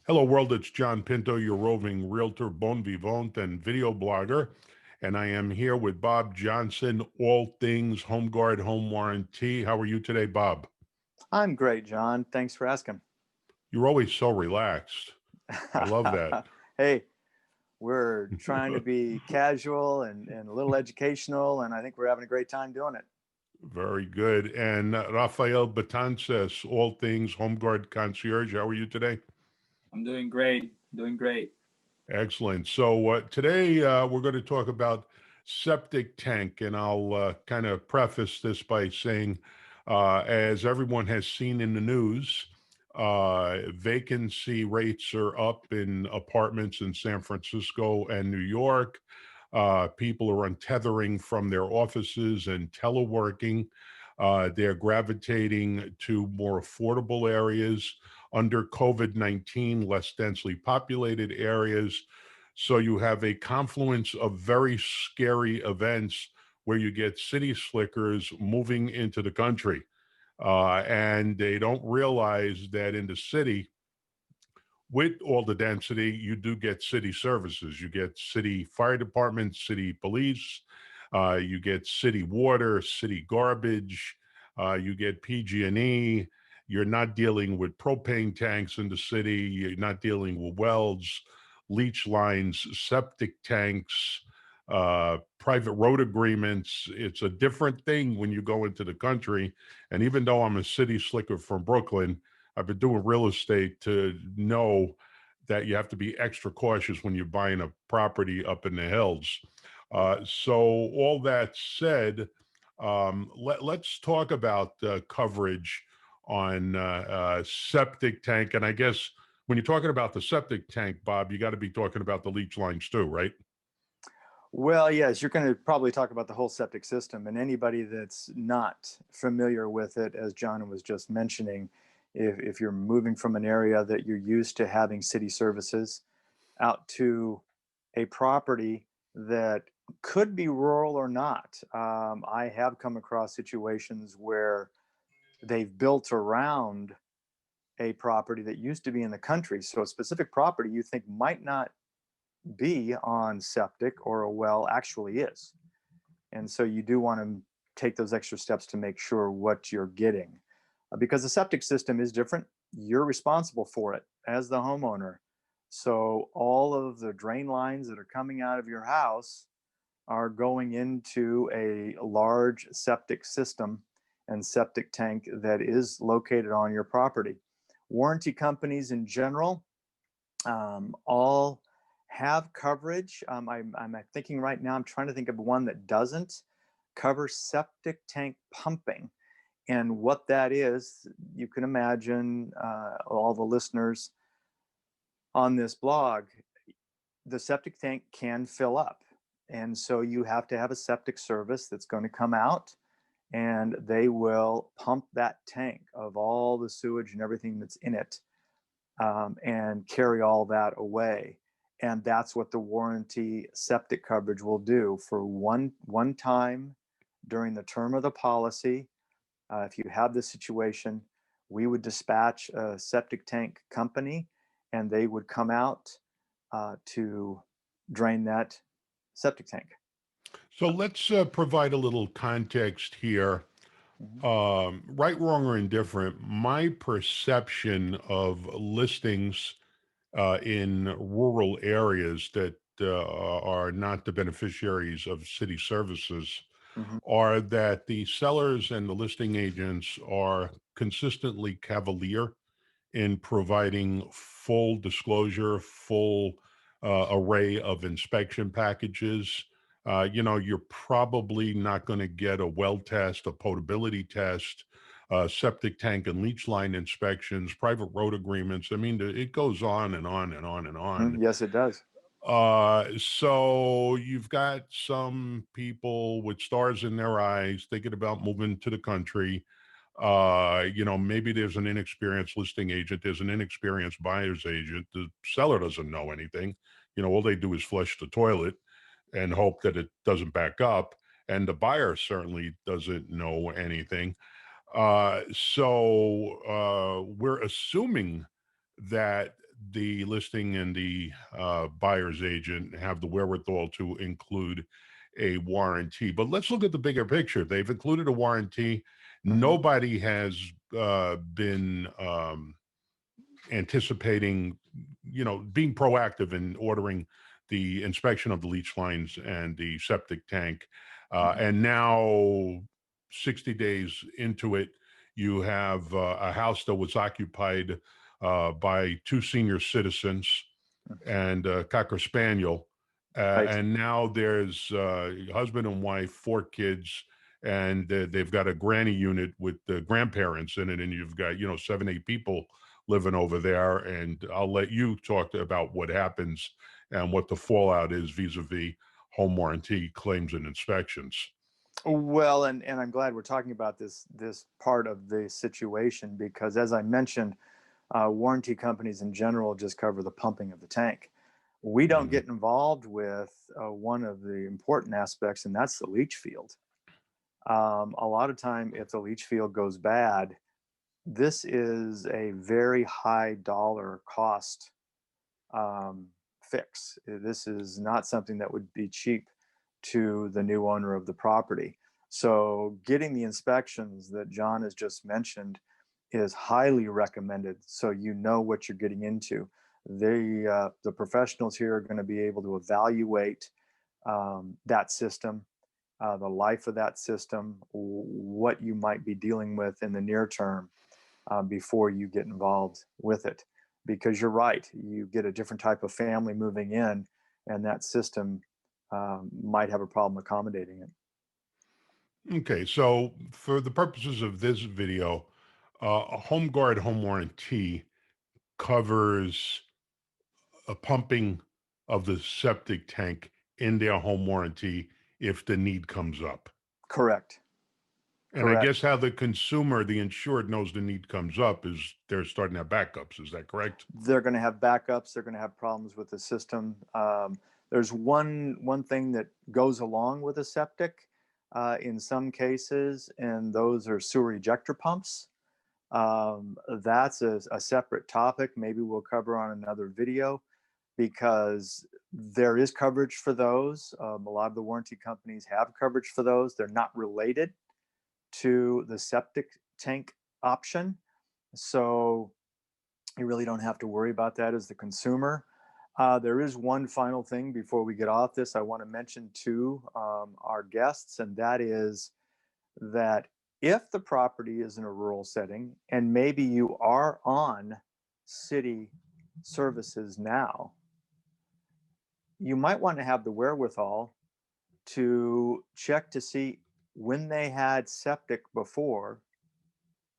Hello, world. It's John Pinto, your roving realtor, bon vivant, and video blogger. And I am here with Bob Johnson, all things home guard, home warranty. How are you today, Bob? I'm great, John. Thanks for asking. You're always so relaxed. I love that. Hey, we're trying to be casual and a little educational, and I think we're having a great time doing it. Very good. And Rafael Betances, all things home guard concierge. How are you today? I'm doing great. Doing great. Excellent. So today we're going to talk about septic tank, and I'll kind of preface this by saying, as everyone has seen in the news, vacancy rates are up in apartments in San Francisco and New York. People are untethering from their offices and teleworking. They're gravitating to more affordable areas under COVID-19, less densely populated areas. So you have a confluence of very scary events where you get city slickers moving into the country. And they don't realize that in the city, with all the density, you do get city services. You get city fire department, city police, you get city water, city garbage, you get PG&E. You're not dealing with propane tanks in the city. You're not dealing with wells, leach lines, septic tanks, private road agreements. It's a different thing when you go into the country. And even though I'm a city slicker from Brooklyn, I've been doing real estate to know that you have to be extra cautious when you're buying a property up in the hills. So, all that said, let's talk about coverage on septic tank. And I guess when you're talking about the septic tank, Bob, you got to be talking about the leach lines too, right? Well, yes, you're going to probably talk about the whole septic system, and anybody that's not familiar with it, as John was just mentioning, if you're moving from an area that you're used to having city services out to a property that could be rural or not. I have come across situations where they've built around a property that used to be in the country. So a specific property you think might not be on septic or a well actually is. And so you do want to take those extra steps to make sure what you're getting. Because the septic system is different. You're responsible for it as the homeowner. So all of the drain lines that are coming out of your house are going into a large septic system and septic tank that is located on your property. Warranty companies in general all have coverage. I'm thinking right now, I'm trying to think of one that doesn't cover septic tank pumping. And what that is, you can imagine, all the listeners on this blog, the septic tank can fill up. And so you have to have a septic service that's going to come out and they will pump that tank of all the sewage and everything that's in it, and carry all that away. And that's what the warranty septic coverage will do for one time during the term of the policy. If you have this situation, we would dispatch a septic tank company and they would come out to drain that septic tank. So let's provide a little context here. Mhm. Right, wrong, or indifferent, my perception of listings in rural areas that are not the beneficiaries of city services Mhm. are that the sellers and the listing agents are consistently cavalier in providing full disclosure, full array of inspection packages. You're probably not going to get a well test, a potability test, septic tank and leach line inspections, private road agreements. I mean, it goes on and on and on and on. Yes, it does. So you've got some people with stars in their eyes thinking about moving to the country. Maybe there's an inexperienced listing agent, there's an inexperienced buyer's agent. The seller doesn't know anything. All they do is flush the toilet and hope that it doesn't back up. And the buyer certainly doesn't know anything. So we're assuming that the listing and the buyer's agent have the wherewithal to include a warranty. But let's look at the bigger picture. They've included a warranty. Mhm. Nobody has been anticipating, being proactive in ordering the inspection of the leach lines and the septic tank. Mhm. And now, 60 days into it, you have a house that was occupied by two senior citizens and a Cocker Spaniel. Right. And now there's husband and wife, four kids, and they've got a granny unit with the grandparents in it. And you've got, 7, 8 people living over there. And I'll let you talk about what happens and what the fallout is vis-a-vis home warranty claims and inspections. Well, and I'm glad we're talking about this part of the situation, because as I mentioned, warranty companies in general just cover the pumping of the tank. We don't Mhm. get involved with one of the important aspects, and that's the leach field. A lot of time, if the leach field goes bad, this is a very high dollar cost um, fix. This is not something that would be cheap to the new owner of the property. So, getting the inspections that John has just mentioned is highly recommended, so you know what you're getting into. The professionals here are going to be able to evaluate that system, the life of that system, what you might be dealing with in the near term before you get involved with it. Because you're right, you get a different type of family moving in, and that system might have a problem accommodating it. Okay, so for the purposes of this video, a home guard home warranty covers a pumping of the septic tank in their home warranty if the need comes up. Correct. And I Correct. guess how the consumer, the insured, knows the need comes up is they're starting to have backups. Is that correct? They're going to have backups. They're going to have problems with the system. There's one thing that goes along with a septic in some cases, and those are sewer ejector pumps. That's a separate topic. Maybe we'll cover on another video, because there is coverage for those. A lot of the warranty companies have coverage for those. They're not related to the septic tank option. So you really don't have to worry about that as the consumer. There is one final thing before we get off this I want to mention to our guests, and that is that if the property is in a rural setting and maybe you are on city services now, you might want to have the wherewithal to check to see, when they had septic before,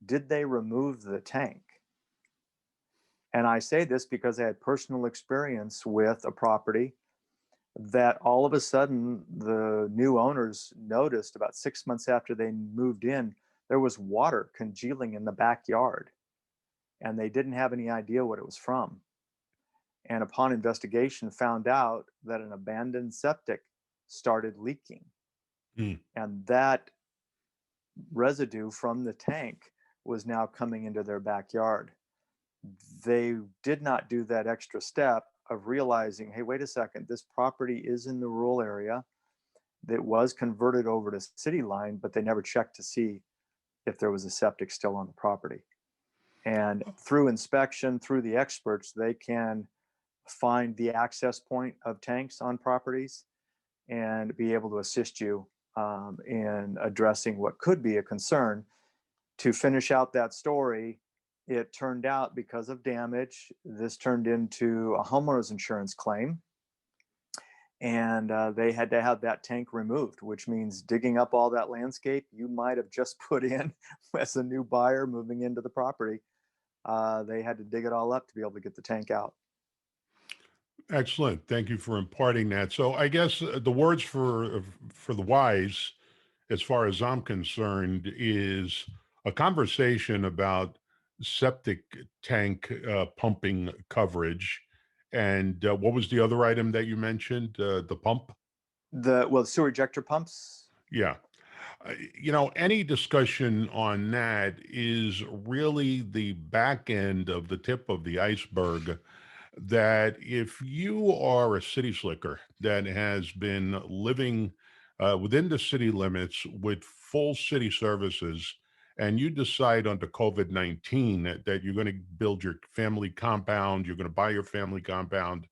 did they remove the tank? And I say this because I had personal experience with a property that all of a sudden the new owners noticed about 6 months after they moved in, there was water congealing in the backyard, and they didn't have any idea what it was from. And upon investigation, found out that an abandoned septic started leaking. Mm. And that residue from the tank was now coming into their backyard. They did not do that extra step of realizing, hey, wait a second, this property is in the rural area that was converted over to city line, but they never checked to see if there was a septic still on the property. And through inspection, through the experts, they can find the access point of tanks on properties and be able to assist you in addressing what could be a concern. To finish out that story, it turned out, because of damage, this turned into a homeowner's insurance claim. And they had to have that tank removed, which means digging up all that landscape you might have just put in as a new buyer moving into the property. They had to dig it all up to be able to get the tank out. Excellent. Thank you for imparting that. So I guess the words for the wise, as far as I'm concerned, is a conversation about septic tank pumping coverage. And what was the other item that you mentioned? The pump? The sewer ejector pumps. Yeah. Any discussion on that is really the back end of the tip of the iceberg that if you are a city slicker that has been living within the city limits with full city services, and you decide under COVID-19 that you're going to build your family compound, you're going to buy your family compound,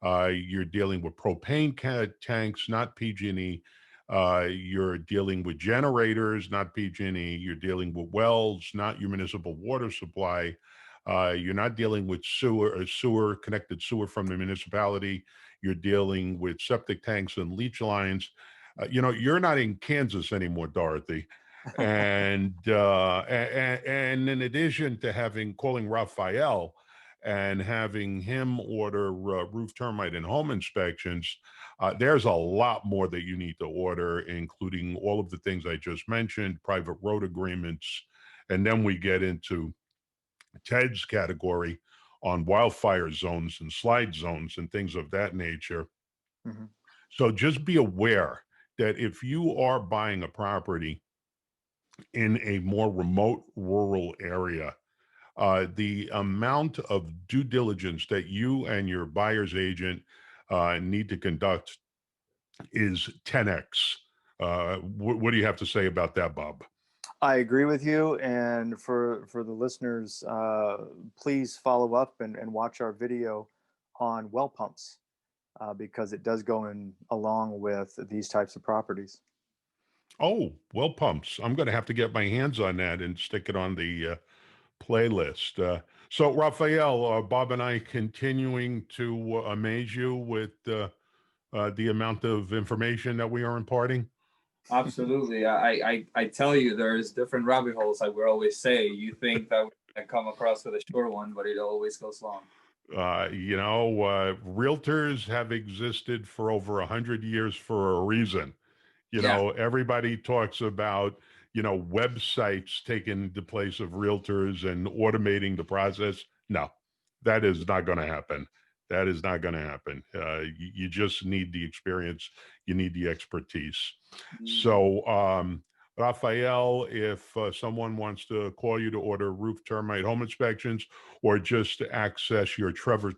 you're dealing with propane tanks, not PG&E. You're dealing with generators, not PG&E. You're dealing with wells, not your municipal water supply. You're not dealing with sewer, connected sewer from the municipality. You're dealing with septic tanks and leach lines. You're not in Kansas anymore, Dorothy. And in addition to calling Raphael and having him order roof termite and home inspections, there's a lot more that you need to order, including all of the things I just mentioned, private road agreements, and then we get into Ted's category on wildfire zones and slide zones and things of that nature. Mhm. So just be aware that if you are buying a property in a more remote rural area, the amount of due diligence that you and your buyer's agent need to conduct is 10x. What do you have to say about that, Bob? I agree with you. And for the listeners, please follow up and watch our video on well pumps because it does go in along with these types of properties. Oh, well pumps. I'm going to have to get my hands on that and stick it on the playlist. So, Raphael, Bob and I continuing to amaze you with the amount of information that we are imparting. Absolutely. I tell you, there's different rabbit holes, like we always say. You think that we're gonna come across with a short one, but it always goes long. Realtors have existed for over 100 years for a reason. Yeah. Everybody talks about, websites taking the place of realtors and automating the process. No, that is not going to happen. That is not going to happen. You just need the experience. You need the expertise. Mhm. So, Raphael, if someone wants to call you to order roof termite home inspections or just to access your treasure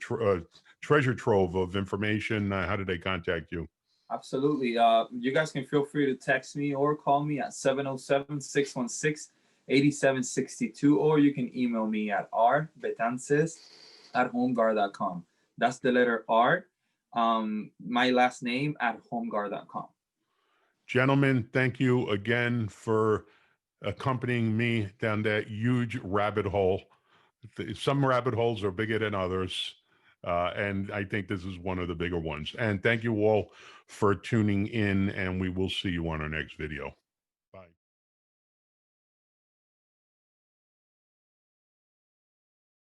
trove of information, how do they contact you? Absolutely. You guys can feel free to text me or call me at 707-616-8762, or you can email me at rbetances@homeguard.com. That's the letter R, my last name at homeguard.com. Gentlemen, thank you again for accompanying me down that huge rabbit hole. Some rabbit holes are bigger than others. And I think this is one of the bigger ones. And thank you all for tuning in, and we will see you on our next video.